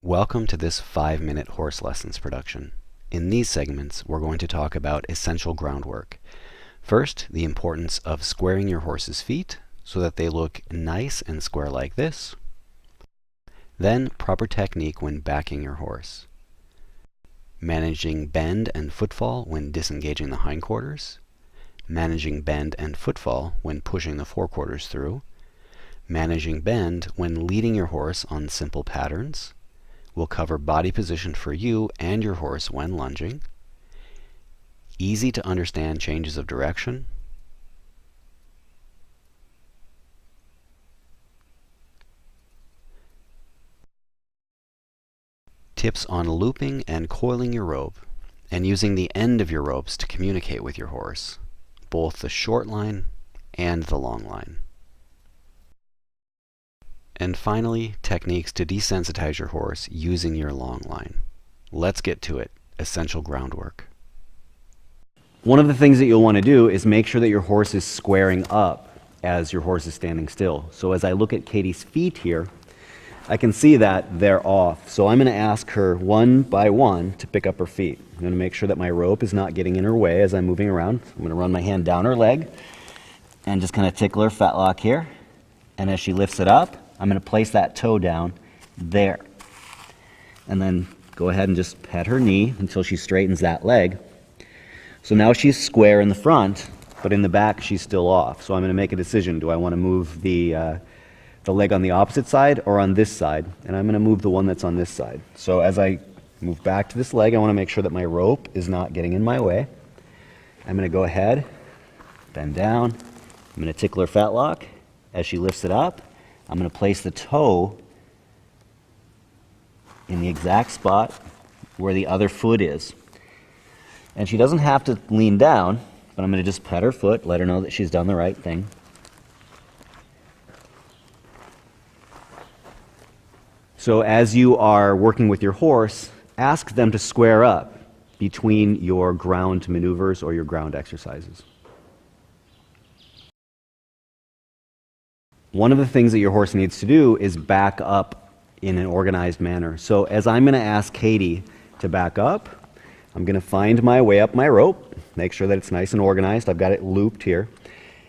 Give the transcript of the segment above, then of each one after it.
Welcome to this 5-minute horse lessons production. In these segments, we're going to talk about essential groundwork. First, the importance of squaring your horse's feet so that they look nice and square like this. Then, proper technique when backing your horse. Managing bend and footfall when disengaging the hindquarters. Managing bend and footfall when pushing the forequarters through. Managing bend when leading your horse on simple patterns. We'll cover body position for you and your horse when lunging. Easy to understand changes of direction. Tips on looping and coiling your rope, and using the end of your ropes to communicate with your horse, both the short line and the long line. And finally, techniques to desensitize your horse using your long line. Let's get to it. Essential groundwork. One of the things that you'll want to do is make sure that your horse is squaring up as your horse is standing still. So as I look at Katie's feet here, I can see that they're off. So I'm going to ask her one by one to pick up her feet. I'm going to make sure that my rope is not getting in her way as I'm moving around. I'm going to run my hand down her leg and just kind of tickle her fetlock here. And as she lifts it up, I'm going to place that toe down there. And then go ahead and just pet her knee until she straightens that leg. So now she's square in the front, but in the back she's still off. So I'm going to make a decision. Do I want to move the leg on the opposite side or on this side? And I'm going to move the one that's on this side. So as I move back to this leg, I want to make sure that my rope is not getting in my way. I'm going to go ahead, bend down. I'm going to tickle her fetlock. As she lifts it up, I'm going to place the toe in the exact spot where the other foot is. And she doesn't have to lean down, but I'm going to just pet her foot, let her know that she's done the right thing. So as you are working with your horse, ask them to square up between your ground maneuvers or your ground exercises. One of the things that your horse needs to do is back up in an organized manner. So as I'm going to ask Katie to back up, I'm going to find my way up my rope, make sure that it's nice and organized. I've got it looped here.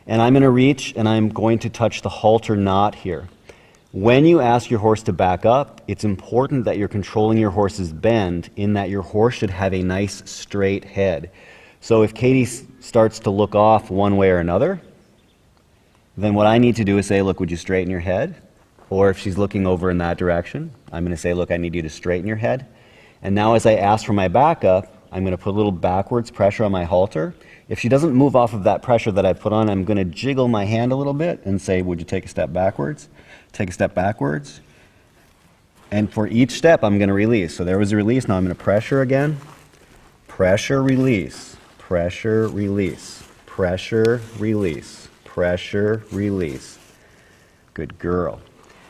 And I'm going to reach and I'm going to touch the halter knot here. When you ask your horse to back up, it's important that you're controlling your horse's bend in that your horse should have a nice straight head. So if Katie starts to look off one way or another, then what I need to do is say, look, would you straighten your head? Or if she's looking over in that direction, I'm going to say, look, I need you to straighten your head. And now as I ask for my backup, I'm going to put a little backwards pressure on my halter. If she doesn't move off of that pressure that I put on, I'm going to jiggle my hand a little bit and say, would you take a step backwards? Take a step backwards. And for each step, I'm going to release. So there was a release. Now I'm going to pressure again. Pressure, release. Pressure, release. Pressure, release. Pressure, release. Good girl.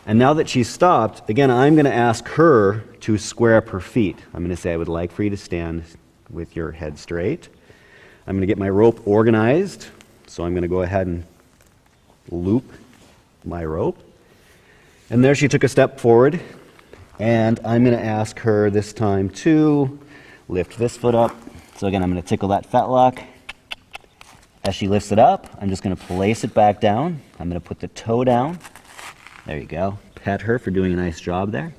And now that she's stopped, again, I'm going to ask her to square up her feet. I'm going to say, I would like for you to stand with your head straight. I'm going to get my rope organized. So I'm going to go ahead and loop my rope. And there she took a step forward. And I'm going to ask her this time to lift this foot up. So again, I'm going to tickle that fetlock. As she lifts it up, I'm just going to place it back down. I'm going to put the toe down. There you go. Pet her for doing a nice job there.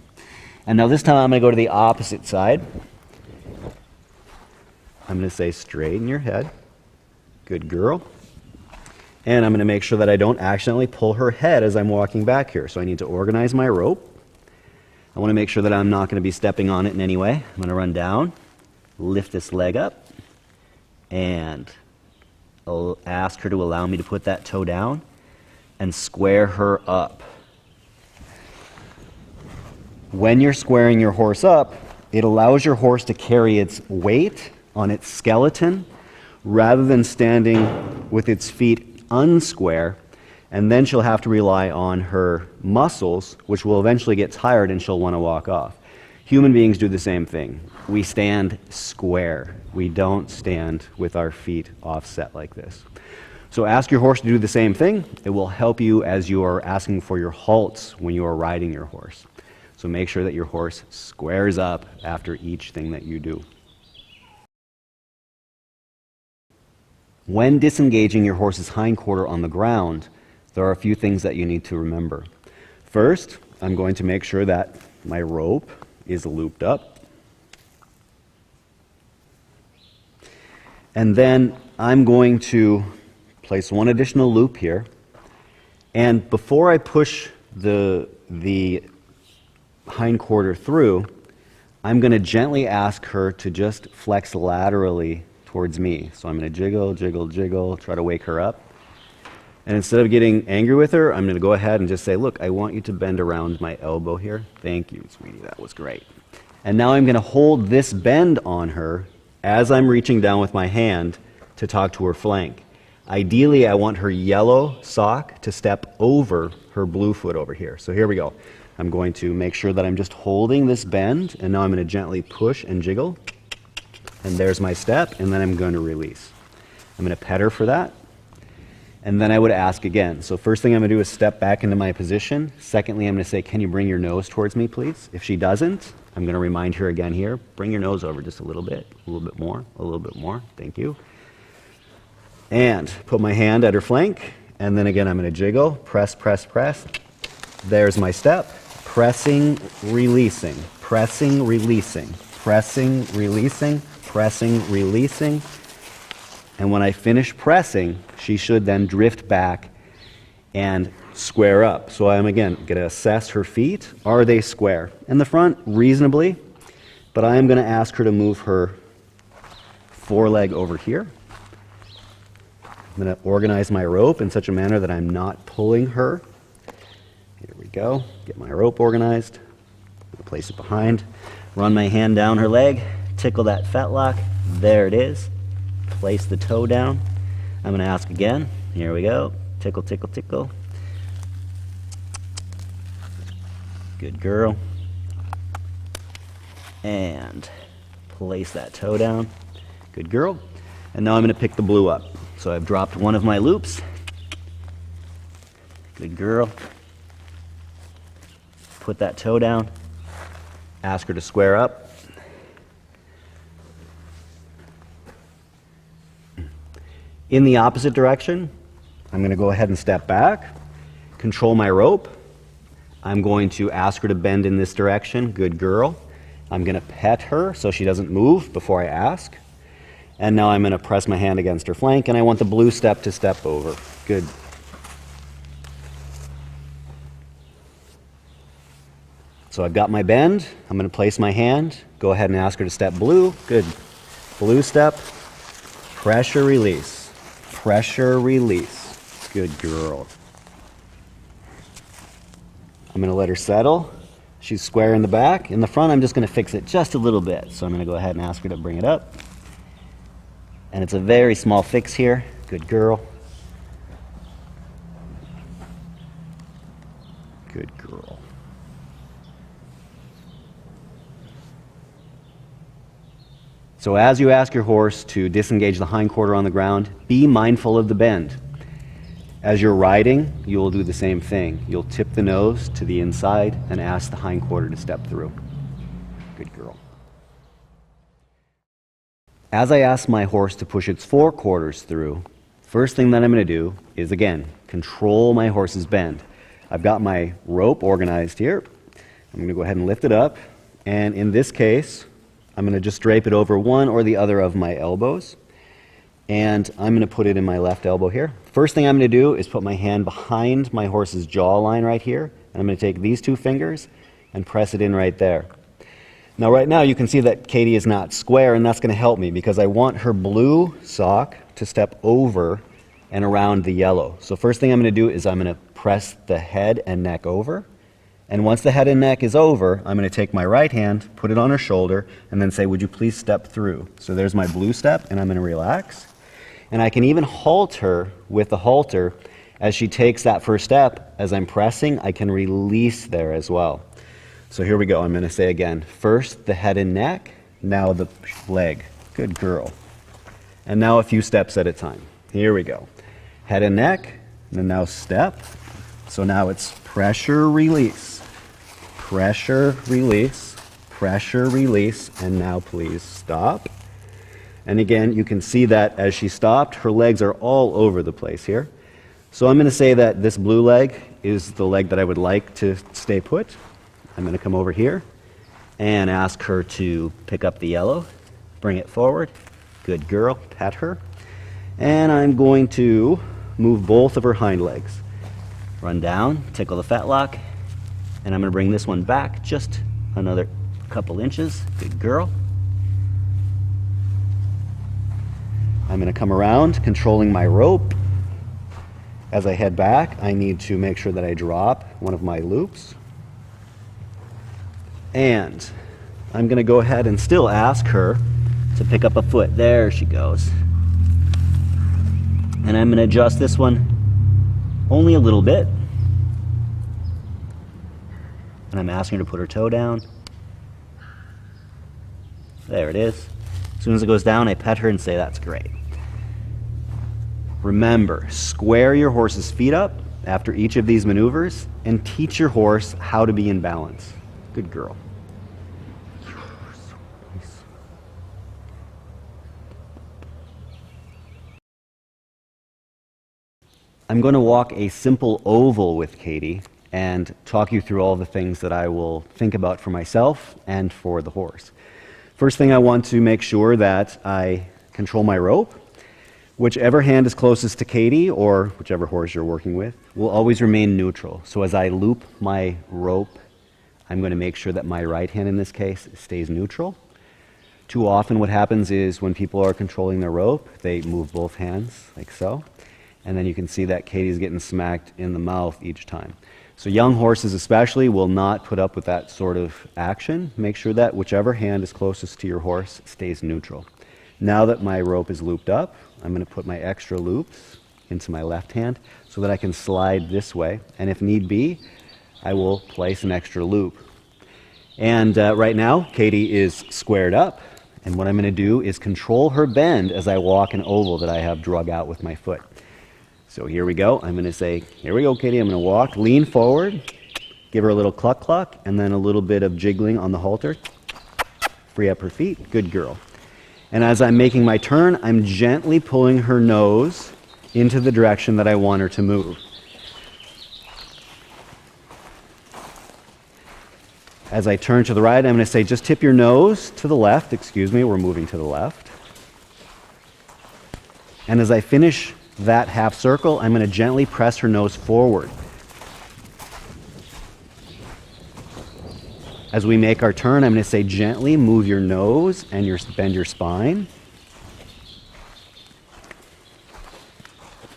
And now this time I'm going to go to the opposite side. I'm going to say, straighten your head. Good girl. And I'm going to make sure that I don't accidentally pull her head as I'm walking back here. So I need to organize my rope. I want to make sure that I'm not going to be stepping on it in any way. I'm going to run down, lift this leg up, and I'll ask her to allow me to put that toe down and square her up. When you're squaring your horse up, it allows your horse to carry its weight on its skeleton rather than standing with its feet unsquare, and then she'll have to rely on her muscles, which will eventually get tired and she'll want to walk off. Human beings do the same thing. We stand square. We don't stand with our feet offset like this. So ask your horse to do the same thing. It will help you as you are asking for your halts when you are riding your horse. So So make sure that your horse squares up after each thing that you do. When disengaging your horse's hindquarter on the ground, there are a few things that you need to remember. First, I'm going to make sure that my rope is looped up. And then I'm going to place one additional loop here. And before I push the hindquarter through, I'm going to gently ask her to just flex laterally towards me. So I'm going to jiggle, jiggle, jiggle, try to wake her up. And instead of getting angry with her, I'm going to go ahead and just say, look, I want you to bend around my elbow here. Thank you, sweetie, that was great. And now I'm going to hold this bend on her as I'm reaching down with my hand to talk to her flank. Ideally, I want her yellow sock to step over her blue foot over here. So here we go. I'm going to make sure that I'm just holding this bend, and now I'm going to gently push and jiggle. And there's my step, and then I'm going to release. I'm going to pet her for that. And then I would ask again. So first thing I'm going to do is step back into my position. Secondly, I'm going to say, can you bring your nose towards me, please? If she doesn't, I'm going to remind her again here. Bring your nose over just a little bit more, a little bit more. Thank you. And put my hand at her flank. And then again, I'm going to jiggle, press, press, press. There's my step. Pressing, releasing, pressing, releasing, pressing, releasing, pressing, releasing. And when I finish pressing, she should then drift back and square up. So I'm again going to assess her feet. Are they square? In the front, reasonably, but I am going to ask her to move her foreleg over here. I'm going to organize my rope in such a manner that I'm not pulling her. Here we go. Get my rope organized. Place it behind. Run my hand down her leg. Tickle that fetlock. There it is. Place the toe down. I'm going to ask again. Here we go. Tickle, tickle, tickle. Good girl. And place that toe down. Good girl. And now I'm going to pick the blue up. So I've dropped one of my loops. Good girl. Put that toe down. Ask her to square up. In the opposite direction, I'm going to go ahead and step back, control my rope. I'm going to ask her to bend in this direction. Good girl. I'm going to pet her so she doesn't move before I ask. And now I'm going to press my hand against her flank, and I want the blue step to step over. Good. So I've got my bend. I'm going to place my hand. Go ahead and ask her to step blue. Good. Blue step. Pressure release. Pressure release. Good girl. I'm going to let her settle. She's square in the back. In the front, I'm just going to fix it just a little bit. So I'm going to go ahead and ask her to bring it up. And it's a very small fix here. Good girl. Good girl. So as you ask your horse to disengage the hindquarter on the ground, be mindful of the bend. As you're riding, you will do the same thing. You'll tip the nose to the inside and ask the hindquarter to step through. Good girl. As I ask my horse to push its forequarters through, first thing that I'm going to do is, again, control my horse's bend. I've got my rope organized here. I'm going to go ahead and lift it up. And in this case, I'm going to just drape it over one or the other of my elbows. And I'm going to put it in my left elbow here. First thing I'm going to do is put my hand behind my horse's jawline right here. And I'm going to take these two fingers and press it in right there. Now right now you can see that Katie is not square, and that's going to help me because I want her blue sock to step over and around the yellow. So first thing I'm going to do is I'm going to press the head and neck over. And once the head and neck is over, I'm going to take my right hand, put it on her shoulder, and then say, would you please step through? So there's my blue step, and I'm going to relax. And I can even halt her with the halter as she takes that first step. As I'm pressing, I can release there as well. So here we go. I'm going to say again, first the head and neck, now the leg. Good girl. And now a few steps at a time. Here we go. Head and neck, and then now step. So now it's pressure, release. pressure, release, and now please stop. And again, you can see that as she stopped, her legs are all over the place here. So I'm going to say that this blue leg is the leg that I would like to stay put. I'm going to come over here and ask her to pick up the yellow, bring it forward. Good girl, pet her. And I'm going to move both of her hind legs. Run down, tickle the fetlock, and I'm going to bring this one back just another couple inches. Good girl. I'm going to come around, controlling my rope. As I head back, I need to make sure that I drop one of my loops. And I'm going to go ahead and still ask her to pick up a foot. There she goes. And I'm going to adjust this one only a little bit. And I'm asking her to put her toe down. There it is. As soon as it goes down, I pet her and say, that's great. Remember, square your horse's feet up after each of these maneuvers and teach your horse how to be in balance. Good girl. I'm going to walk a simple oval with Katie and talk you through all the things that I will think about for myself and for the horse. First thing, I want to make sure that I control my rope. Whichever hand is closest to Katie, or whichever horse you're working with, will always remain neutral. So as I loop my rope, I'm going to make sure that my right hand in this case stays neutral. Too often what happens is when people are controlling their rope, they move both hands like so. And then you can see that Katie's getting smacked in the mouth each time. So young horses especially will not put up with that sort of action. Make sure that whichever hand is closest to your horse stays neutral. Now that my rope is looped up, I'm going to put my extra loops into my left hand so that I can slide this way. And if need be, I will place an extra loop. And right now, Katie is squared up. And what I'm going to do is control her bend as I walk an oval that I have drug out with my foot. So here we go. I'm going to say, here we go, Katie. I'm going to walk, lean forward, give her a little cluck cluck, and then a little bit of jiggling on the halter. Free up her feet. Good girl. And as I'm making my turn, I'm gently pulling her nose into the direction that I want her to move. As I turn to the right, I'm going to say, just tip your nose to the left. Excuse me, we're moving to the left. And as I finish that half circle, I'm going to gently press her nose forward. As we make our turn, I'm going to say gently move your nose and bend your spine.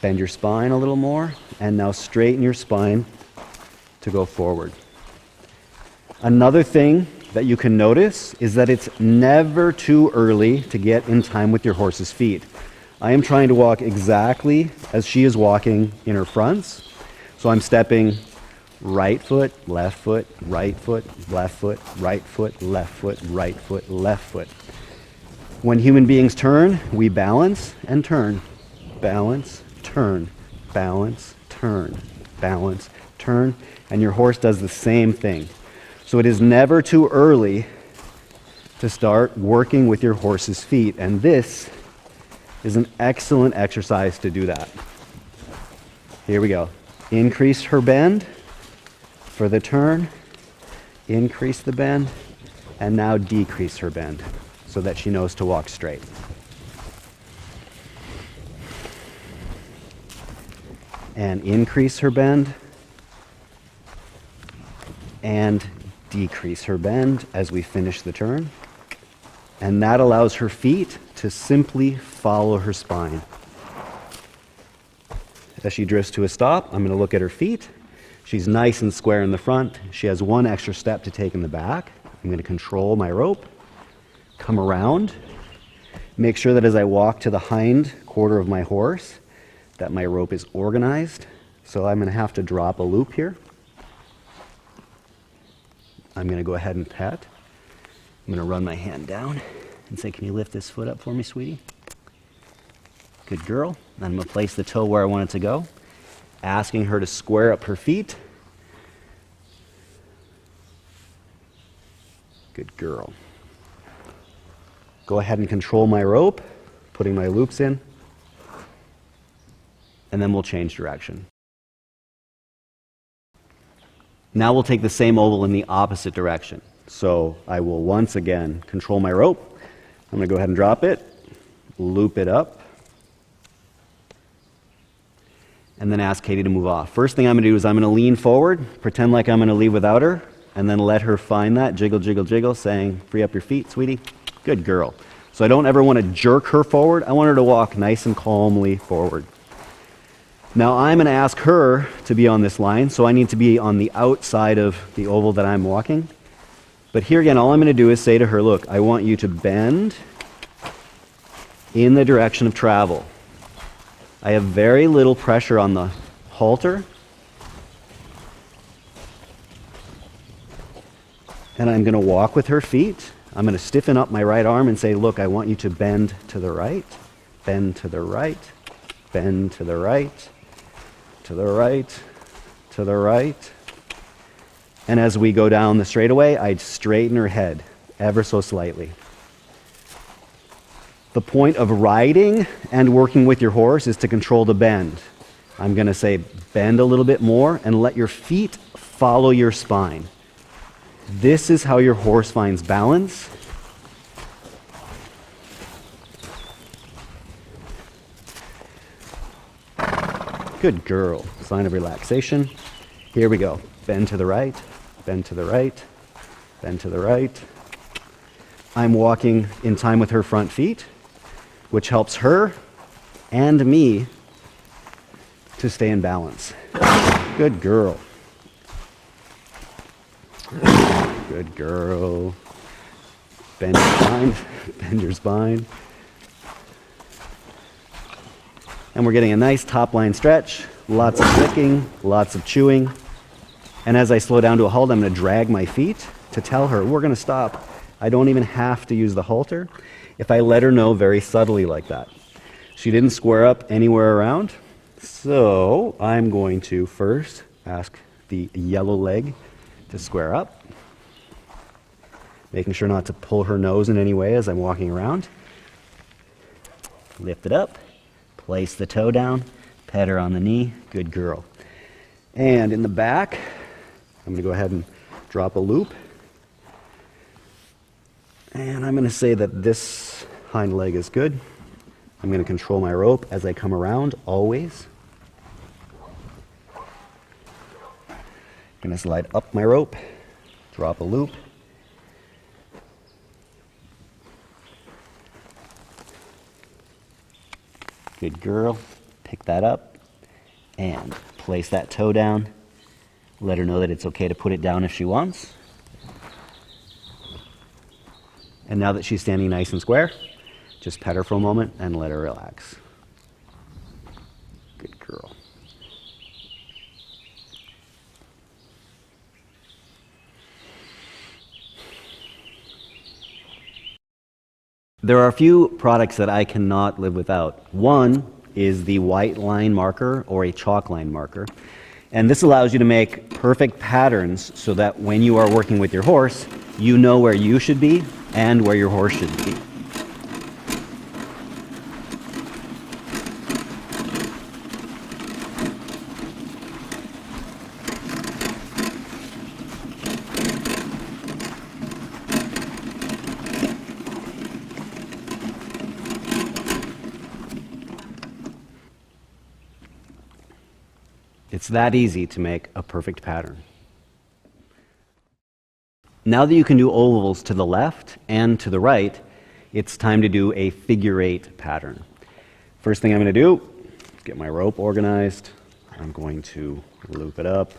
Bend your spine a little more, and now straighten your spine to go forward. Another thing that you can notice is that it's never too early to get in time with your horse's feet. I am trying to walk exactly as she is walking in her fronts. So I'm stepping right foot, left foot, right foot, left foot, right foot, left foot, right foot, left foot. When human beings turn, we balance and turn. Balance, turn, balance, turn, balance, turn. And your horse does the same thing. So it is never too early to start working with your horse's feet. And this is an excellent exercise to do that. Here we go. Increase her bend for the turn, increase the bend, and now decrease her bend so that she knows to walk straight. And increase her bend, and decrease her bend as we finish the turn. And that allows her feet to simply follow her spine. As she drifts to a stop, I'm going to look at her feet. She's nice and square in the front. She has one extra step to take in the back. I'm going to control my rope, come around, make sure that as I walk to the hind quarter of my horse, that my rope is organized. So I'm going to have to drop a loop here. I'm going to go ahead and pet. I'm going to run my hand down and say, can you lift this foot up for me, sweetie? Good girl. I'm going to place the toe where I want it to go, asking her to square up her feet. Good girl. Go ahead and control my rope, putting my loops in, and then we'll change direction. Now we'll take the same oval in the opposite direction. So I will once again control my rope. I'm going to go ahead and drop it, loop it up, and then ask Katie to move off. First thing I'm going to do is I'm going to lean forward, pretend like I'm going to leave without her, and then let her find that, jiggle, jiggle, jiggle, saying, free up your feet, sweetie. Good girl. So I don't ever want to jerk her forward. I want her to walk nice and calmly forward. Now I'm going to ask her to be on this line, so I need to be on the outside of the oval that I'm walking. But here again, all I'm going to do is say to her, look, I want you to bend in the direction of travel. I have very little pressure on the halter. And I'm going to walk with her feet. I'm going to stiffen up my right arm and say, look, I want you to bend to the right, bend to the right, bend to the right, to the right, to the right. And as we go down the straightaway, I'd straighten her head ever so slightly. The point of riding and working with your horse is to control the bend. I'm going to say bend a little bit more and let your feet follow your spine. This is how your horse finds balance. Good girl. Sign of relaxation. Here we go. Bend to the right, bend to the right, bend to the right. I'm walking in time with her front feet, which helps her and me to stay in balance. Good girl. Good girl. Bend your spine, bend your spine. And we're getting a nice top line stretch, lots of licking, lots of chewing. And as I slow down to a halt, I'm going to drag my feet to tell her we're going to stop. I don't even have to use the halter if I let her know very subtly like that. She didn't square up anywhere around, so I'm going to first ask the yellow leg to square up, making sure not to pull her nose in any way as I'm walking around. Lift it up, place the toe down, pet her on the knee, good girl. And in the back, I'm going to go ahead and drop a loop. And I'm going to say that this hind leg is good. I'm going to control my rope as I come around, always. I'm going to slide up my rope, drop a loop. Good girl. Pick that up and place that toe down. Let her know that it's okay to put it down if she wants. And now that she's standing nice and square, just pet her for a moment and let her relax. Good girl. There are a few products that I cannot live without. One is the white line marker or a chalk line marker. And this allows you to make perfect patterns so that when you are working with your horse, you know where you should be and where your horse should be. It's that easy to make a perfect pattern. Now that you can do ovals to the left and to the right, it's time to do a figure eight pattern. First thing I'm going to do is get my rope organized. I'm going to loop it up,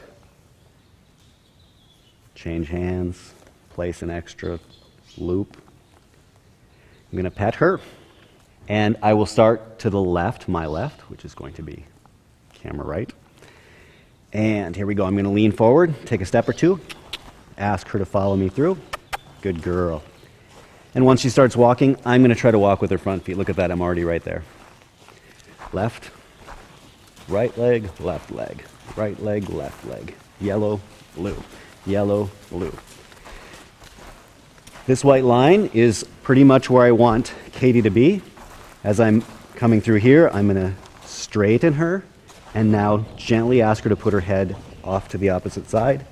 change hands, place an extra loop. I'm going to pet her, and I will start to the left, my left, which is going to be camera right. And here we go. I'm going to lean forward, take a step or two, ask her to follow me through. Good girl. And once she starts walking, I'm going to try to walk with her front feet. Look at that. I'm already right there. Left, right leg, left leg, right leg, left leg. Yellow, blue, yellow, blue. This white line is pretty much where I want Katie to be. As I'm coming through here, I'm going to straighten her and now gently ask her to put her head off to the opposite side.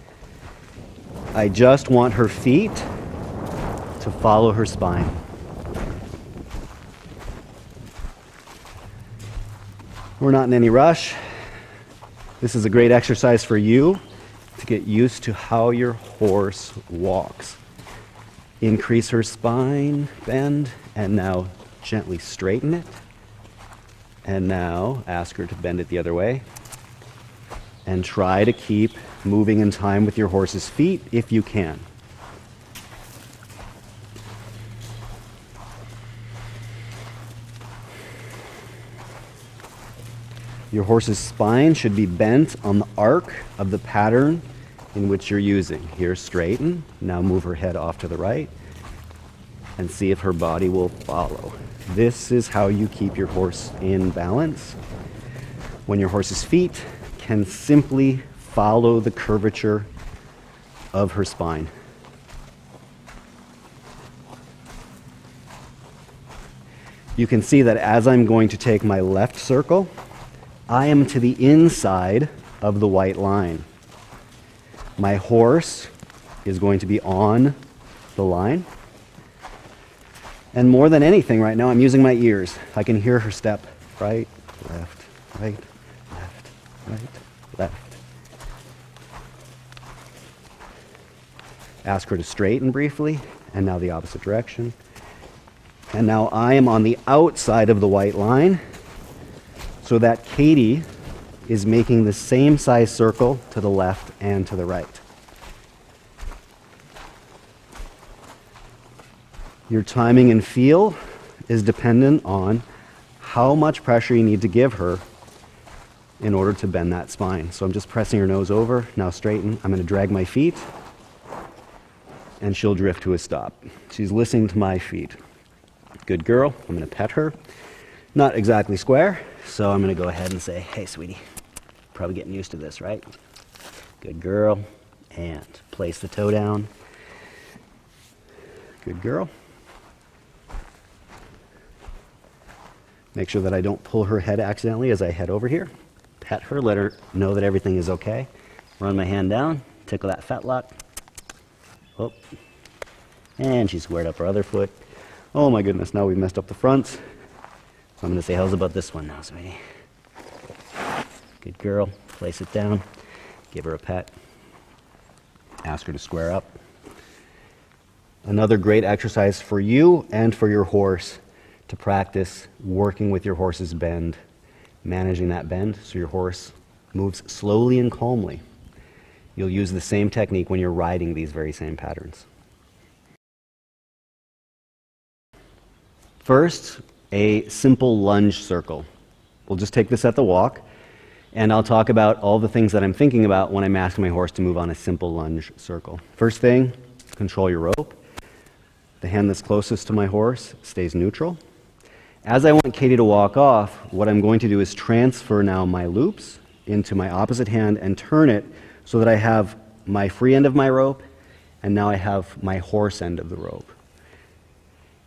I just want her feet to follow her spine. We're not in any rush. This is a great exercise for you to get used to how your horse walks. Increase her spine, bend, and now gently straighten it. And now ask her to bend it the other way. And try to keep moving in time with your horse's feet if you can. Your horse's spine should be bent on the arc of the pattern in which you're using. Here, straighten. Now move her head off to the right and see if her body will follow. This is how you keep your horse in balance. When your horse's feet can simply follow the curvature of her spine. You can see that as I'm going to take my left circle, I am to the inside of the white line. My horse is going to be on the line. And more than anything right now, I'm using my ears. I can hear her step. Right, left, right, left, right, left. Ask her to straighten briefly, and now the opposite direction. And now I am on the outside of the white line, so that Katie is making the same size circle to the left and to the right. Your timing and feel is dependent on how much pressure you need to give her in order to bend that spine. So I'm just pressing her nose over, now straighten. I'm going to drag my feet, and she'll drift to a stop. She's listening to my feet. Good girl. I'm going to pet her. Not exactly square, so I'm going to go ahead and say, hey, sweetie, probably getting used to this, right? Good girl. And place the toe down. Good girl. Make sure that I don't pull her head accidentally as I head over here. Pet her, let her know that everything is okay. Run my hand down, tickle that fetlock. Oh. And she squared up her other foot. Oh my goodness, now we've messed up the fronts. So I'm going to say, how's about this one now, sweetie? Good girl. Place it down. Give her a pet. Ask her to square up. Another great exercise for you and for your horse to practice working with your horse's bend, managing that bend so your horse moves slowly and calmly. You'll use the same technique when you're riding these very same patterns. First, a simple lunge circle. We'll just take this at the walk, and I'll talk about all the things that I'm thinking about when I'm asking my horse to move on a simple lunge circle. First thing, control your rope. The hand that's closest to my horse stays neutral. As I want Katie to walk off, what I'm going to do is transfer now my loops into my opposite hand and turn it so that I have my free end of my rope, and now I have my horse end of the rope.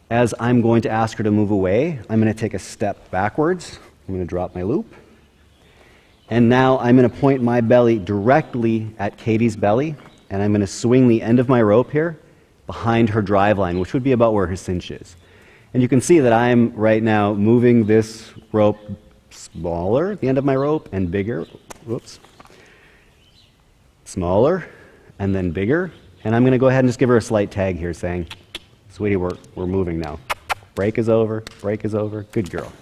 As I'm going to ask her to move away, I'm going to take a step backwards. I'm going to drop my loop. And now I'm going to point my belly directly at Katie's belly, and I'm going to swing the end of my rope here behind her drive line, which would be about where her cinch is. And you can see that I'm right now moving this rope smaller, the end of my rope, and bigger. Whoops. Smaller, and then bigger. And I'm going to go ahead and just give her a slight tag here saying, sweetie, we're moving now. Break is over, good girl.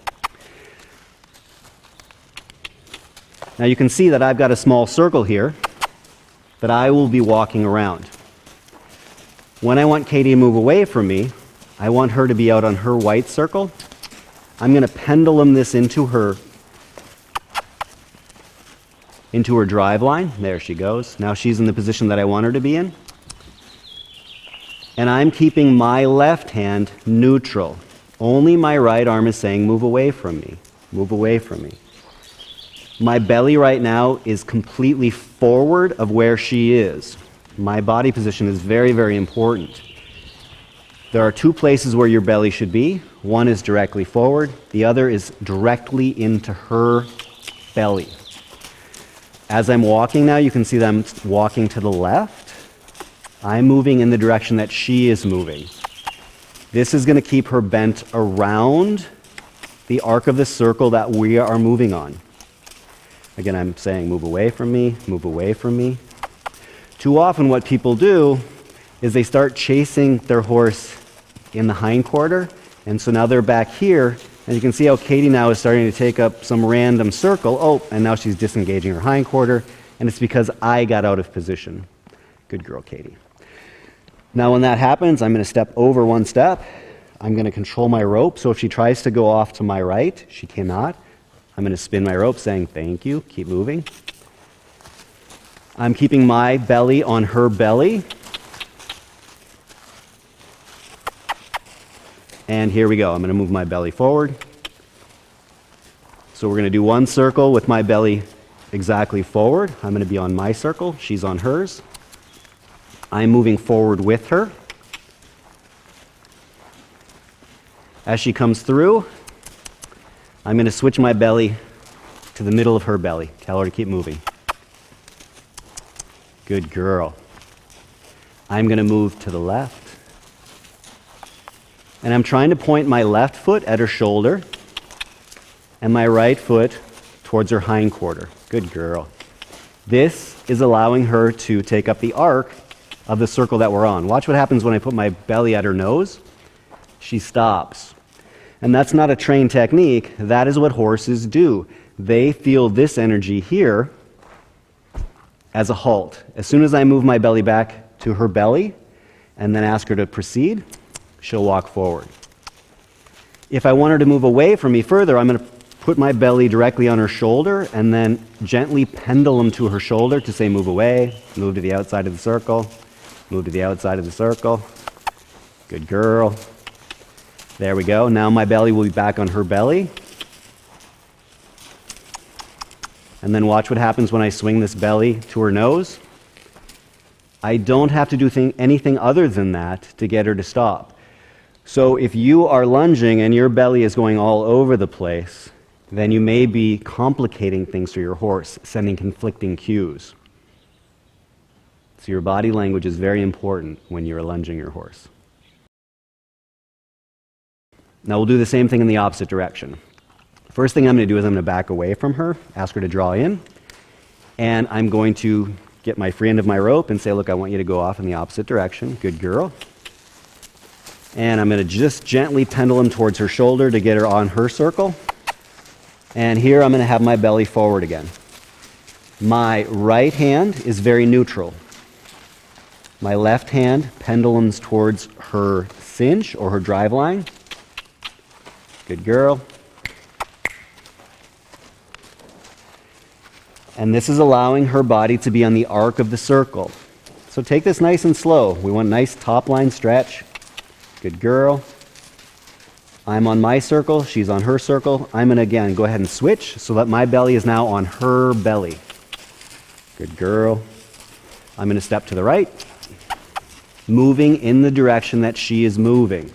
Now you can see that I've got a small circle here that I will be walking around. When I want Katie to move away from me, I want her to be out on her white circle. I'm going to pendulum this into her drive line. There she goes. Now she's in the position that I want her to be in. And I'm keeping my left hand neutral. Only my right arm is saying, move away from me, move away from me. My belly right now is completely forward of where she is. My body position is very, very important. There are two places where your belly should be. One is directly forward, the other is directly into her belly. As I'm walking now, you can see that I'm walking to the left. I'm moving in the direction that she is moving. This is going to keep her bent around the arc of the circle that we are moving on. Again, I'm saying move away from me, move away from me. Too often what people do is they start chasing their horse in the hindquarter, and so now they're back here, and you can see how Katie now is starting to take up some random circle. Oh, and now she's disengaging her hindquarter, and it's because I got out of position. Good girl, Katie. Now when that happens, I'm going to step over one step. I'm going to control my rope, so if she tries to go off to my right, she cannot. I'm going to spin my rope saying, thank you, keep moving. I'm keeping my belly on her belly. And here we go. I'm going to move my belly forward. So we're going to do one circle with my belly exactly forward. I'm going to be on my circle. She's on hers. I'm moving forward with her. As she comes through, I'm going to switch my belly to the middle of her belly. Tell her to keep moving. Good girl. I'm going to move to the left. And I'm trying to point my left foot at her shoulder and my right foot towards her hindquarter. Good girl. This is allowing her to take up the arc of the circle that we're on. Watch what happens when I put my belly at her nose. She stops. And that's not a trained technique. That is what horses do. They feel this energy here as a halt. As soon as I move my belly back to her belly and then ask her to proceed, she'll walk forward. If I want her to move away from me further, I'm going to put my belly directly on her shoulder and then gently pendulum to her shoulder to say move away, move to the outside of the circle, move to the outside of the circle. Good girl. There we go. Now my belly will be back on her belly. And then watch what happens when I swing this belly to her nose. I don't have to do anything other than that to get her to stop. So if you are lunging and your belly is going all over the place, then you may be complicating things for your horse, sending conflicting cues. So your body language is very important when you're lunging your horse. Now we'll do the same thing in the opposite direction. First thing I'm going to do is I'm going to back away from her, ask her to draw in, and I'm going to get my free end of my rope and say, look, I want you to go off in the opposite direction. Good girl. And I'm going to just gently pendulum towards her shoulder to get her on her circle. And here I'm going to have my belly forward again. My right hand is very neutral. My left hand pendulums towards her cinch or her drive line. Good girl. And this is allowing her body to be on the arc of the circle. So take this nice and slow. We want a nice top line stretch. Good girl. I'm on my circle, she's on her circle. I'm going to again go ahead and switch so that my belly is now on her belly. Good girl. I'm going to step to the right, moving in the direction that she is moving.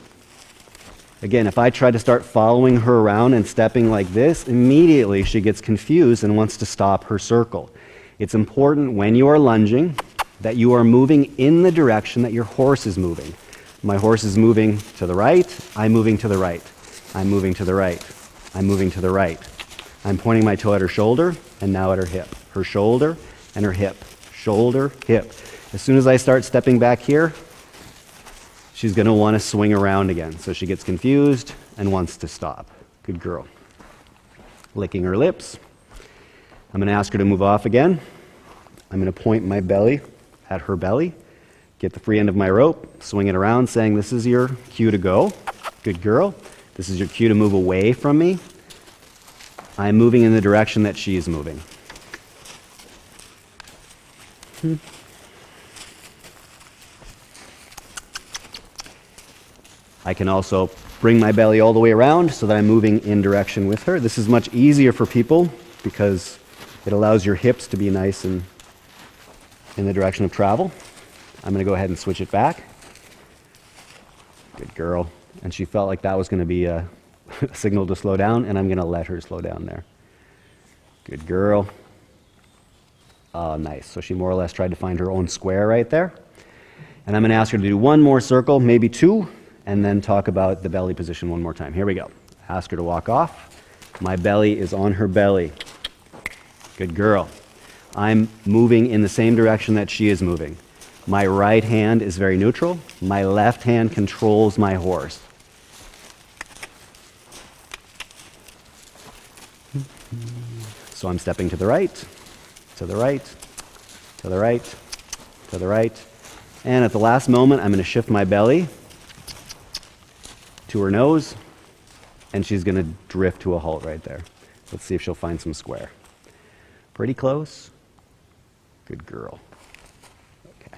Again, if I try to start following her around and stepping like this, immediately she gets confused and wants to stop her circle. It's important when you are lunging that you are moving in the direction that your horse is moving. My horse is moving to the right, I'm moving to the right. I'm moving to the right. I'm moving to the right. I'm pointing my toe at her shoulder and now at her hip. Her shoulder and her hip. Shoulder, hip. As soon as I start stepping back here, she's going to want to swing around again. So she gets confused and wants to stop. Good girl. Licking her lips. I'm going to ask her to move off again. I'm going to point my belly at her belly. Get the free end of my rope. Swing it around saying, this is your cue to go. Good girl. This is your cue to move away from me. I'm moving in the direction that she is moving. I can also bring my belly all the way around so that I'm moving in direction with her. This is much easier for people because it allows your hips to be nice and in the direction of travel. I'm going to go ahead and switch it back. Good girl. And she felt like that was going to be a signal to slow down, and I'm going to let her slow down there. Good girl. Oh, nice. So she more or less tried to find her own square right there. And I'm going to ask her to do one more circle, maybe two, and then talk about the belly position one more time. Here we go. Ask her to walk off. My belly is on her belly. Good girl. I'm moving in the same direction that she is moving. My right hand is very neutral. My left hand controls my horse. So I'm stepping to the right, to the right, to the right, to the right. And at the last moment, I'm going to shift my belly to her nose, and she's going to drift to a halt right there. Let's see if she'll find some square. Pretty close. Good girl. Okay.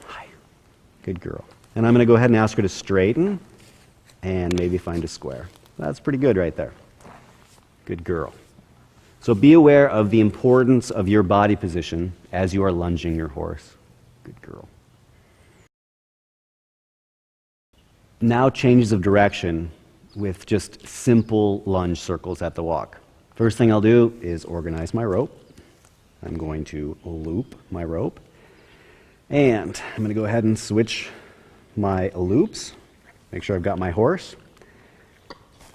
Hi. Good girl. And I'm going to go ahead and ask her to straighten and maybe find a square. That's pretty good right there. Good girl. So be aware of the importance of your body position as you are lunging your horse. Good girl. Now changes of direction with just simple lunge circles at the walk. First thing I'll do is organize my rope. I'm going to loop my rope. And I'm going to go ahead and switch my loops. Make sure I've got my horse.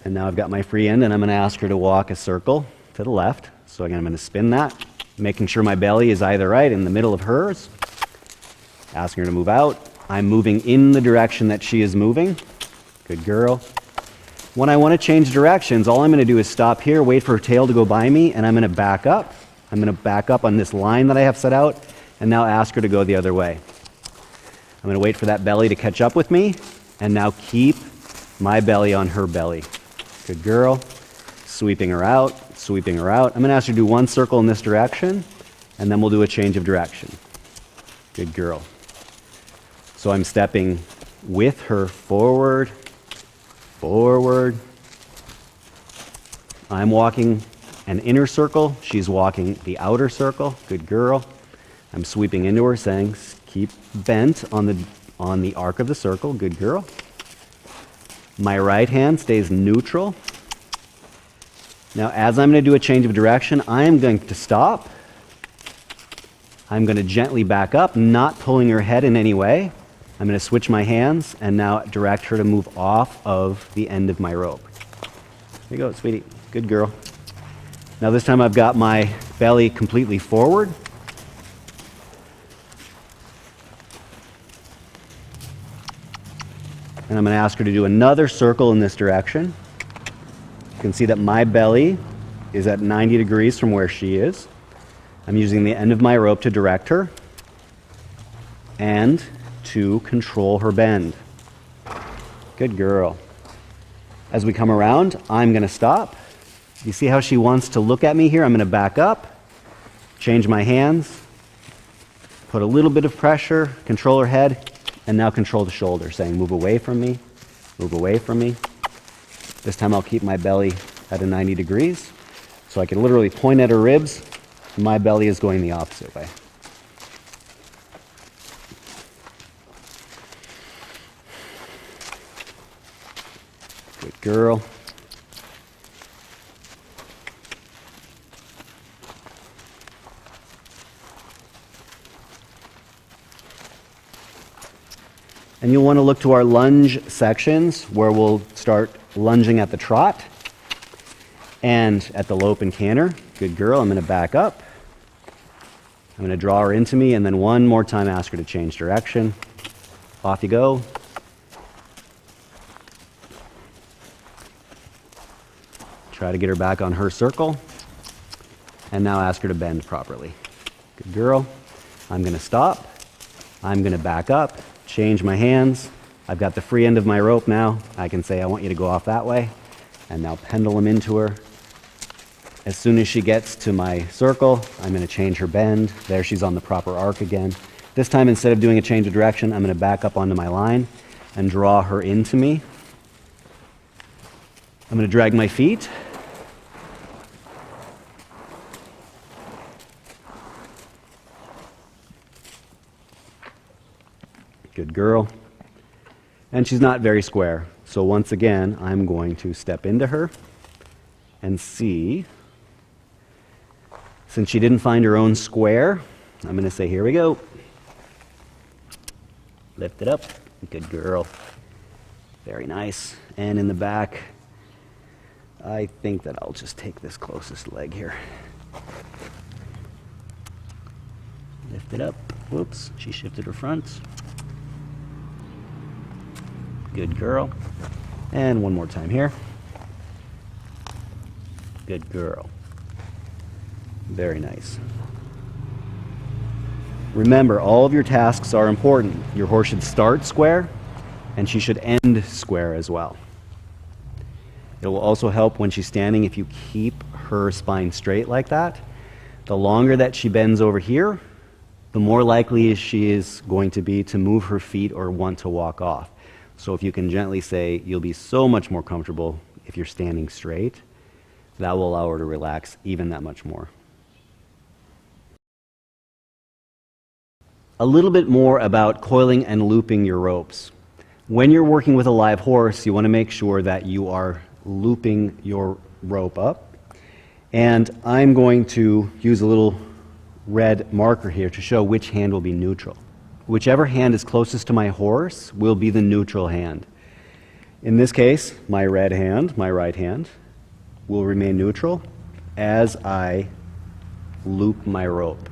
And now I've got my free end, and I'm going to ask her to walk a circle to the left. So again, I'm going to spin that, making sure my belly is either right in the middle of hers. Asking her to move out. I'm moving in the direction that she is moving. Good girl. When I want to change directions, all I'm going to do is stop here, wait for her tail to go by me, and I'm going to back up. I'm going to back up on this line that I have set out, and now ask her to go the other way. I'm going to wait for that belly to catch up with me, and now keep my belly on her belly. Good girl. Sweeping her out, sweeping her out. I'm going to ask her to do one circle in this direction, and then we'll do a change of direction. Good girl. So I'm stepping with her forward, forward. I'm walking an inner circle. She's walking the outer circle. Good girl. I'm sweeping into her, saying, keep bent on the arc of the circle. Good girl. My right hand stays neutral. Now, as I'm going to do a change of direction, I am going to stop. I'm going to gently back up, not pulling her head in any way. I'm going to switch my hands and now direct her to move off of the end of my rope. There you go, sweetie. Good girl. Now this time I've got my belly completely forward. And I'm going to ask her to do another circle in this direction. You can see that my belly is at 90 degrees from where she is. I'm using the end of my rope to direct her and to control her bend. Good girl. As we come around, I'm going to stop. You see how she wants to look at me here? I'm going to back up, change my hands, put a little bit of pressure, control her head, and now control the shoulder, saying move away from me, move away from me. This time I'll keep my belly at a 90 degrees, so I can literally point at her ribs. My belly is going the opposite way. Good girl. And you'll want to look to our lunge sections where we'll start lunging at the trot and at the lope and canter. Good girl. I'm going to back up. I'm going to draw her into me, and then one more time ask her to change direction. Off you go. Try to get her back on her circle. And now ask her to bend properly. Good girl. I'm going to stop. I'm going to back up, change my hands. I've got the free end of my rope now. I can say, I want you to go off that way. And now pendulum into her. As soon as she gets to my circle, I'm going to change her bend. There she's on the proper arc again. This time, instead of doing a change of direction, I'm going to back up onto my line and draw her into me. I'm going to drag my feet. Good girl. And she's not very square. So once again, I'm going to step into her and see. Since she didn't find her own square, I'm going to say, here we go. Lift it up. Good girl. Very nice. And in the back, I think that I'll just take this closest leg here. Lift it up. Whoops, she shifted her front. Good girl. And one more time here. Good girl. Very nice. Remember, all of your tasks are important. Your horse should start square, and she should end square as well. It will also help when she's standing if you keep her spine straight like that. The longer that she bends over here, the more likely she is going to be to move her feet or want to walk off. So if you can gently say, you'll be so much more comfortable if you're standing straight, that will allow her to relax even that much more. A little bit more about coiling and looping your ropes. When you're working with a live horse, you want to make sure that you are looping your rope up. And I'm going to use a little red marker here to show which hand will be neutral. Whichever hand is closest to my horse will be the neutral hand. In this case, my red hand, my right hand, will remain neutral as I loop my rope.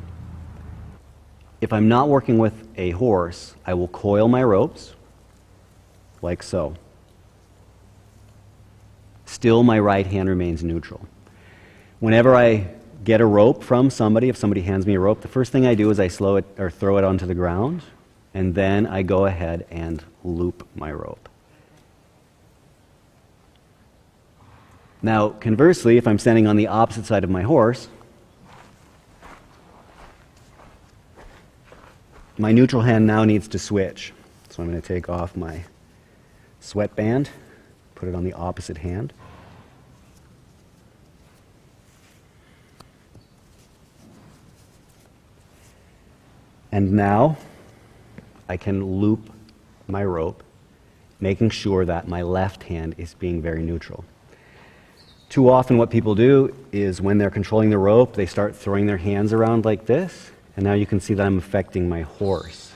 If I'm not working with a horse, I will coil my ropes like so. Still, my right hand remains neutral. Whenever I get a rope from somebody, if somebody hands me a rope, the first thing I do is I slow it or throw it onto the ground, and then I go ahead and loop my rope. Now, conversely, if I'm standing on the opposite side of my horse, my neutral hand now needs to switch. So I'm going to take off my sweatband, put it on the opposite hand. And now I can loop my rope, making sure that my left hand is being very neutral. Too often what people do is when they're controlling the rope, they start throwing their hands around like this. And now you can see that I'm affecting my horse.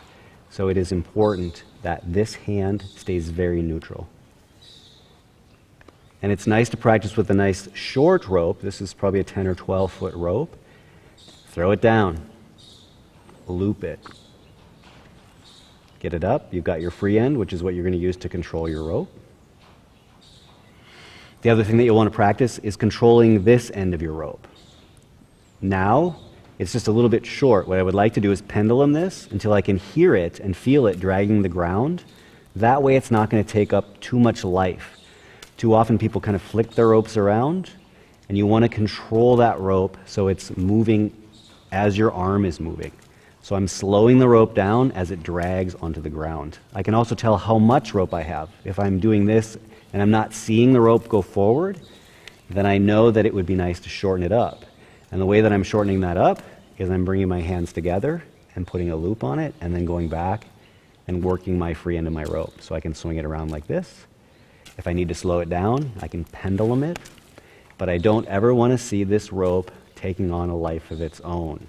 So it is important that this hand stays very neutral. And it's nice to practice with a nice short rope. This is probably a 10 or 12 foot rope. Throw it down. Loop it. Get it up. You've got your free end, which is what you're going to use to control your rope. The other thing that you'll want to practice is controlling this end of your rope. Now, it's just a little bit short. What I would like to do is pendulum this until I can hear it and feel it dragging the ground. That way it's not going to take up too much life. Too often people kind of flick their ropes around, and you want to control that rope so it's moving as your arm is moving. So I'm slowing the rope down as it drags onto the ground. I can also tell how much rope I have. If I'm doing this and I'm not seeing the rope go forward, then I know that it would be nice to shorten it up. And the way that I'm shortening that up is I'm bringing my hands together and putting a loop on it and then going back and working my free end of my rope. So I can swing it around like this. If I need to slow it down, I can pendulum it. But I don't ever want to see this rope taking on a life of its own.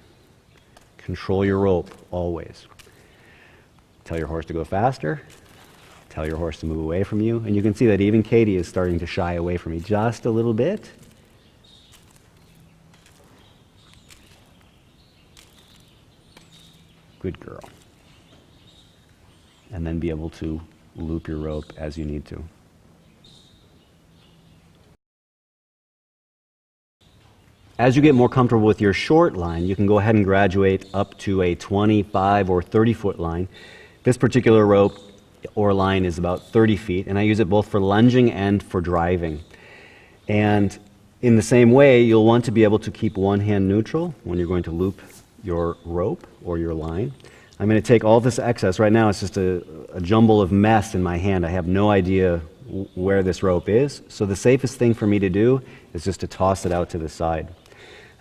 Control your rope, always. Tell your horse to go faster. Tell your horse to move away from you. And you can see that even Katie is starting to shy away from me just a little bit. Good girl. And then be able to loop your rope as you need to. As you get more comfortable with your short line, you can go ahead and graduate up to a 25 or 30 foot line. This particular rope or line is about 30 feet, and I use it both for lunging and for driving. And in the same way, you'll want to be able to keep one hand neutral when you're going to loop your rope or your line. I'm going to take all this excess. Right now it's just a jumble of mess in my hand. I have no idea where this rope is. So the safest thing for me to do is just to toss it out to the side.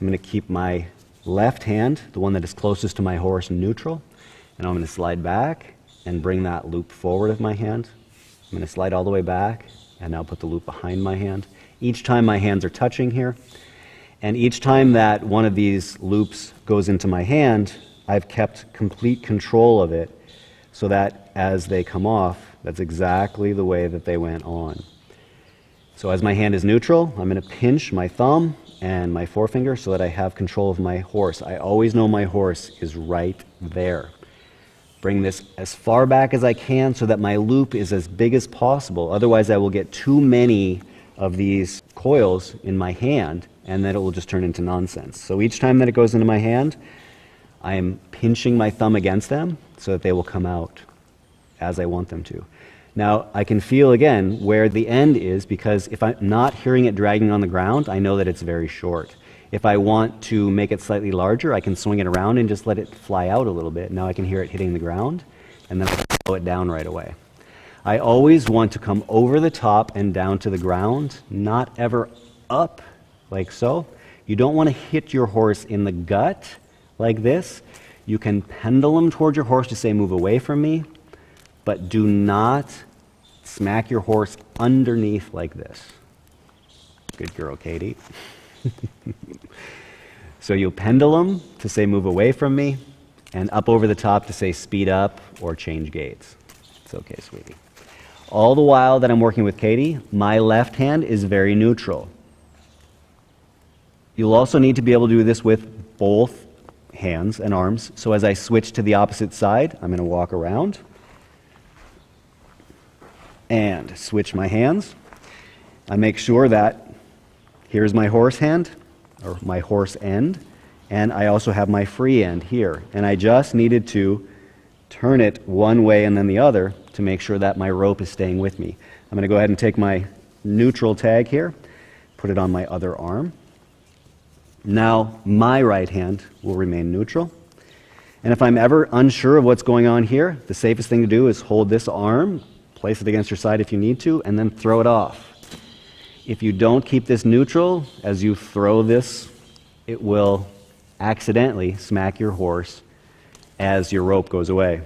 I'm going to keep my left hand, the one that is closest to my horse, neutral, and I'm going to slide back and bring that loop forward of my hand. I'm going to slide all the way back and now put the loop behind my hand. Each time my hands are touching here, and each time that one of these loops goes into my hand, I've kept complete control of it so that as they come off, that's exactly the way that they went on. So as my hand is neutral, I'm going to pinch my thumb and my forefinger so that I have control of my horse. I always know my horse is right there. Bring this as far back as I can so that my loop is as big as possible. Otherwise, I will get too many of these coils in my hand, and then it will just turn into nonsense. So each time that it goes into my hand, I am pinching my thumb against them so that they will come out as I want them to. Now, I can feel again where the end is, because if I'm not hearing it dragging on the ground, I know that it's very short. If I want to make it slightly larger, I can swing it around and just let it fly out a little bit. Now I can hear it hitting the ground, and then I slow it down right away. I always want to come over the top and down to the ground, not ever up like so. You don't want to hit your horse in the gut like this. You can pendulum towards your horse to say, move away from me, but do not smack your horse underneath like this. Good girl, Katie. So you'll pendulum to say, move away from me, and up over the top to say, speed up or change gates. It's okay, sweetie. All the while that I'm working with Katie, my left hand is very neutral. You'll also need to be able to do this with both hands and arms. So as I switch to the opposite side, I'm going to walk around and switch my hands. I make sure that here's my horse hand, or my horse end, and I also have my free end here. And I just needed to turn it one way and then the other to make sure that my rope is staying with me. I'm going to go ahead and take my neutral tag here, put it on my other arm. Now my right hand will remain neutral. And if I'm ever unsure of what's going on here, the safest thing to do is hold this arm, place it against your side if you need to, and then throw it off. If you don't keep this neutral, as you throw this, it will accidentally smack your horse as your rope goes away.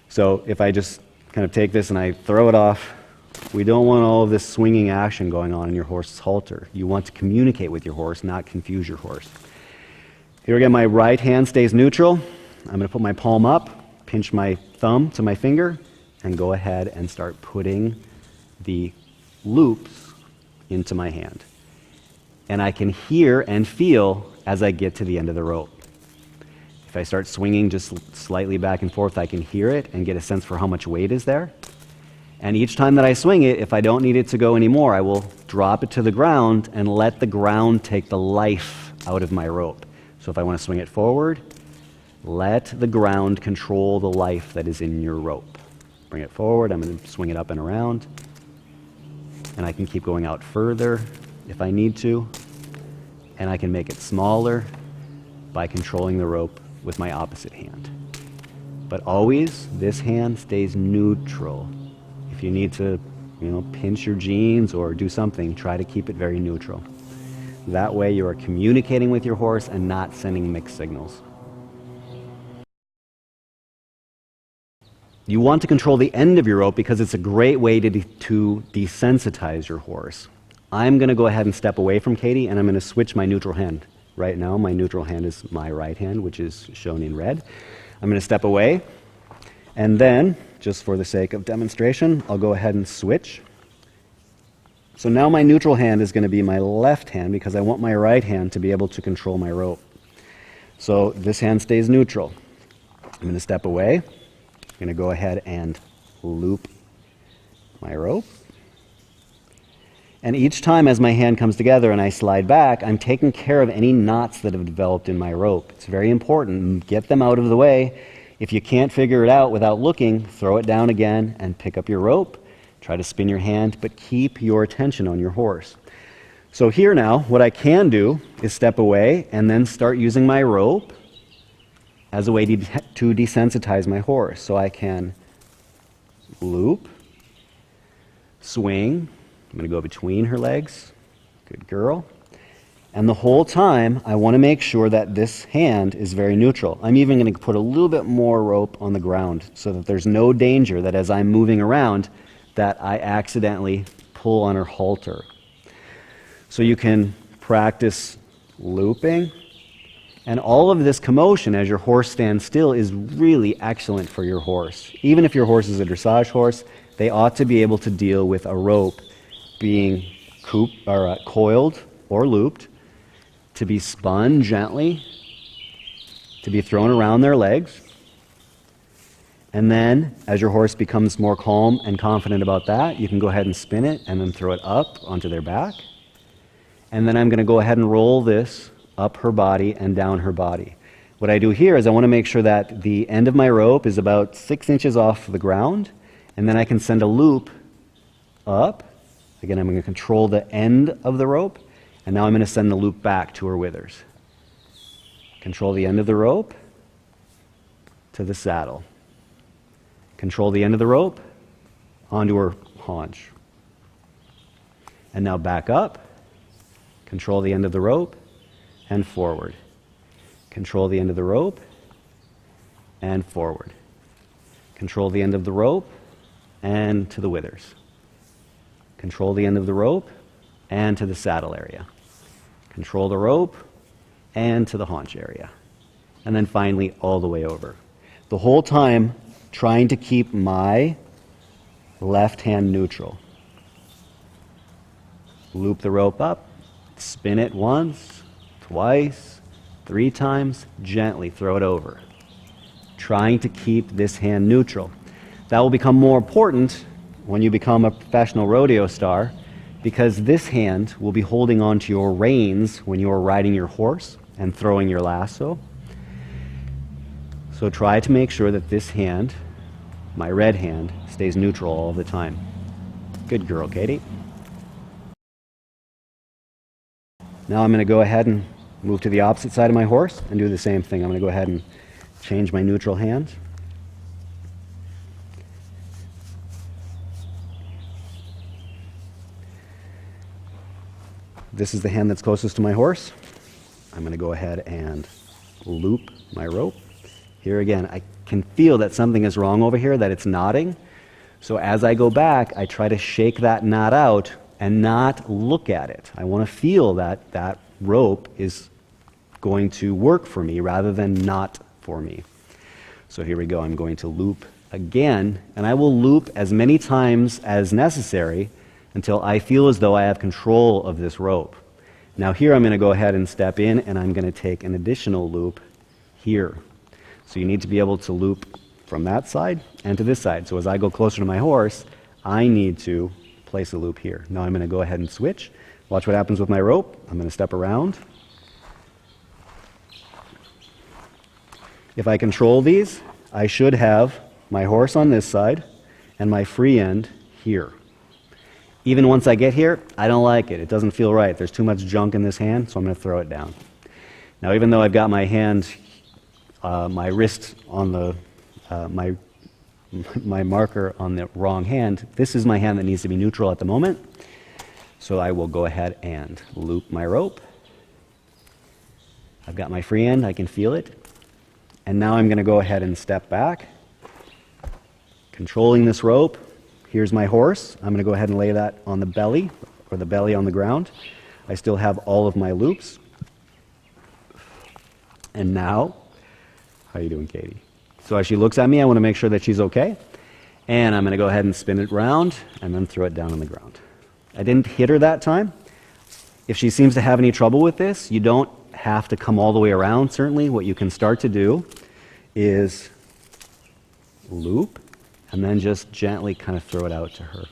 So if I just kind of take this and I throw it off, we don't want all of this swinging action going on in your horse's halter. You want to communicate with your horse, not confuse your horse. Here again, my right hand stays neutral. I'm going to put my palm up, pinch my thumb to my finger, and go ahead and start putting the loops into my hand. And I can hear and feel as I get to the end of the rope. If I start swinging just slightly back and forth, I can hear it and get a sense for how much weight is there. And each time that I swing it, if I don't need it to go anymore, I will drop it to the ground and let the ground take the life out of my rope. So if I want to swing it forward, let the ground control the life that is in your rope. Bring it forward, I'm going to swing it up and around. And I can keep going out further if I need to. And I can make it smaller by controlling the rope with my opposite hand. But always, this hand stays neutral. If you need to, pinch your jeans or do something, try to keep it very neutral. That way you are communicating with your horse and not sending mixed signals. You want to control the end of your rope because it's a great way to desensitize your horse. I'm going to go ahead and step away from Katie, and I'm going to switch my neutral hand. Right now, my neutral hand is my right hand, which is shown in red. I'm going to step away, and then, just for the sake of demonstration, I'll go ahead and switch. So now my neutral hand is going to be my left hand because I want my right hand to be able to control my rope. So this hand stays neutral. I'm going to step away. I'm going to go ahead and loop my rope. And each time as my hand comes together and I slide back, I'm taking care of any knots that have developed in my rope. It's very important. Get them out of the way. If you can't figure it out without looking, throw it down again and pick up your rope. Try to spin your hand, but keep your attention on your horse. So here now, what I can do is step away and then start using my rope as a way to desensitize my horse. So I can loop, swing. I'm going to go between her legs. Good girl. And the whole time, I want to make sure that this hand is very neutral. I'm even going to put a little bit more rope on the ground so that there's no danger that as I'm moving around that I accidentally pull on her halter. So you can practice looping. And all of this commotion as your horse stands still is really excellent for your horse. Even if your horse is a dressage horse, they ought to be able to deal with a rope being coiled or looped, to be spun gently, to be thrown around their legs. And then, as your horse becomes more calm and confident about that, you can go ahead and spin it and then throw it up onto their back. And then I'm going to go ahead and roll this up her body and down her body. What I do here is I want to make sure that the end of my rope is about 6 inches off the ground, and then I can send a loop up. Again, I'm going to control the end of the rope, and now I'm going to send the loop back to her withers. Control the end of the rope to the saddle. Control the end of the rope onto her haunch. And now back up. Control the end of the rope and forward. Control the end of the rope and forward. Control the end of the rope and to the withers. Control the end of the rope and to the saddle area. Control the rope and to the haunch area. And then finally all the way over. The whole time trying to keep my left hand neutral. Loop the rope up, spin it once, twice, 3 times, gently throw it over. Trying to keep this hand neutral. That will become more important when you become a professional rodeo star, because this hand will be holding on to your reins when you are riding your horse and throwing your lasso. So try to make sure that this hand, my red hand, stays neutral all the time. Good girl, Katie. Now I'm going to go ahead and move to the opposite side of my horse and do the same thing. I'm going to go ahead and change my neutral hand. This is the hand that's closest to my horse. I'm going to go ahead and loop my rope. Here again, I can feel that something is wrong over here, that it's knotting. So as I go back, I try to shake that knot out and not look at it. I want to feel that that rope is going to work for me rather than not for me. So here we go. I'm going to loop again, and I will loop as many times as necessary until I feel as though I have control of this rope. Now here I'm going to go ahead and step in, and I'm going to take an additional loop here. So you need to be able to loop from that side and to this side. So as I go closer to my horse, I need to place a loop here. Now I'm going to go ahead and switch. Watch what happens with my rope. I'm going to step around. If I control these, I should have my horse on this side and my free end here. Even once I get here, I don't like it. It doesn't feel right. There's too much junk in this hand, so I'm going to throw it down. Now, even though I've got my hand, my wrist on the, my marker on the wrong hand, this is my hand that needs to be neutral at the moment. So I will go ahead and loop my rope. I've got my free end. I can feel it. And now I'm going to go ahead and step back, controlling this rope. Here's my horse. I'm going to go ahead and lay that on the belly, or the belly on the ground. I still have all of my loops. And now, how are you doing, Katie? So as she looks at me, I want to make sure that she's okay. And I'm going to go ahead and spin it around and then throw it down on the ground. I didn't hit her that time. If she seems to have any trouble with this, you don't have to come all the way around, certainly. What you can start to do is loop and then just gently kind of throw it out to her.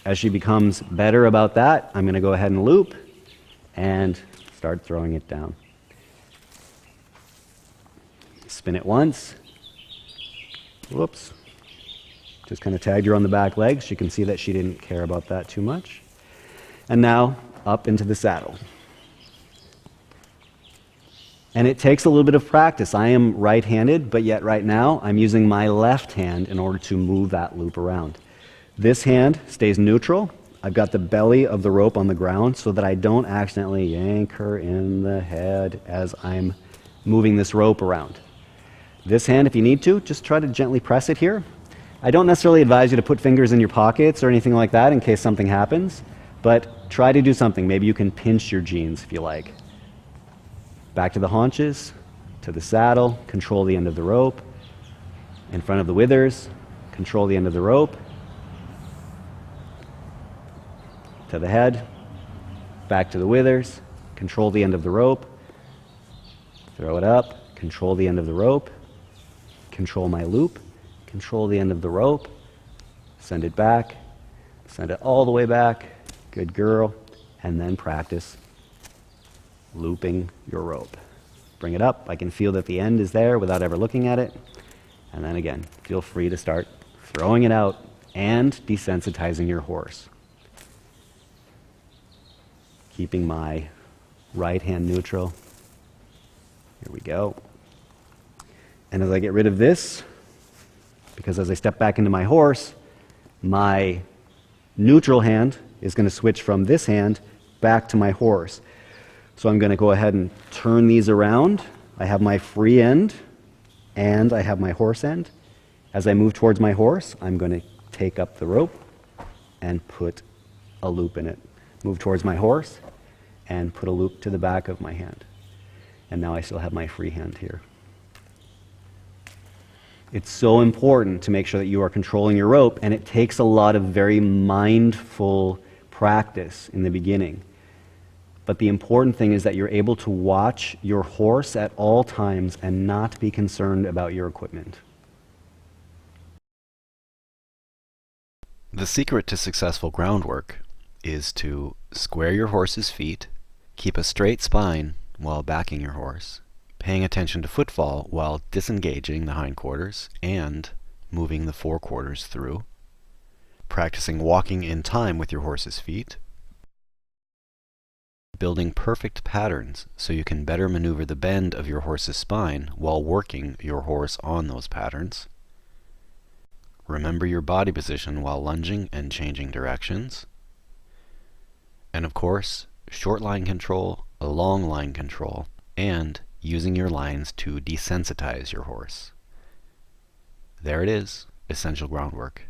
As she becomes better about that, I'm going to go ahead and loop and start throwing it down. Spin it once. Whoops. Just kind of tagged her on the back legs. You can see that she didn't care about that too much. And now up into the saddle. And it takes a little bit of practice. I am right-handed, but yet right now I'm using my left hand in order to move that loop around. This hand stays neutral. I've got the belly of the rope on the ground so that I don't accidentally yank her in the head as I'm moving this rope around. This hand, if you need to, just try to gently press it here. I don't necessarily advise you to put fingers in your pockets or anything like that in case something happens, but try to do something. Maybe you can pinch your jeans if you like. Back to the haunches, to the saddle, control the end of the rope. In front of the withers, control the end of the rope. To the head, back to the withers, control the end of the rope, throw it up, control the end of the rope, control my loop, control the end of the rope, send it back, send it all the way back, good girl, and then practice looping your rope. Bring it up, I can feel that the end is there without ever looking at it, and then again, feel free to start throwing it out and desensitizing your horse. Keeping my right hand neutral. Here we go. And as I get rid of this, because as I step back into my horse, my neutral hand is going to switch from this hand back to my horse. So I'm going to go ahead and turn these around. I have my free end and I have my horse end. As I move towards my horse, I'm going to take up the rope and put a loop in it. Move towards my horse and put a loop to the back of my hand. And now I still have my free hand here. It's so important to make sure that you are controlling your rope, and it takes a lot of very mindful practice in the beginning. But the important thing is that you're able to watch your horse at all times and not be concerned about your equipment. The secret to successful groundwork is to square your horse's feet, keep a straight spine while backing your horse, paying attention to footfall while disengaging the hindquarters and moving the forequarters through, practicing walking in time with your horse's feet, building perfect patterns so you can better maneuver the bend of your horse's spine while working your horse on those patterns. Remember your body position while lunging and changing directions. And of course, short line control, long line control, and using your lines to desensitize your horse. There it is, essential groundwork.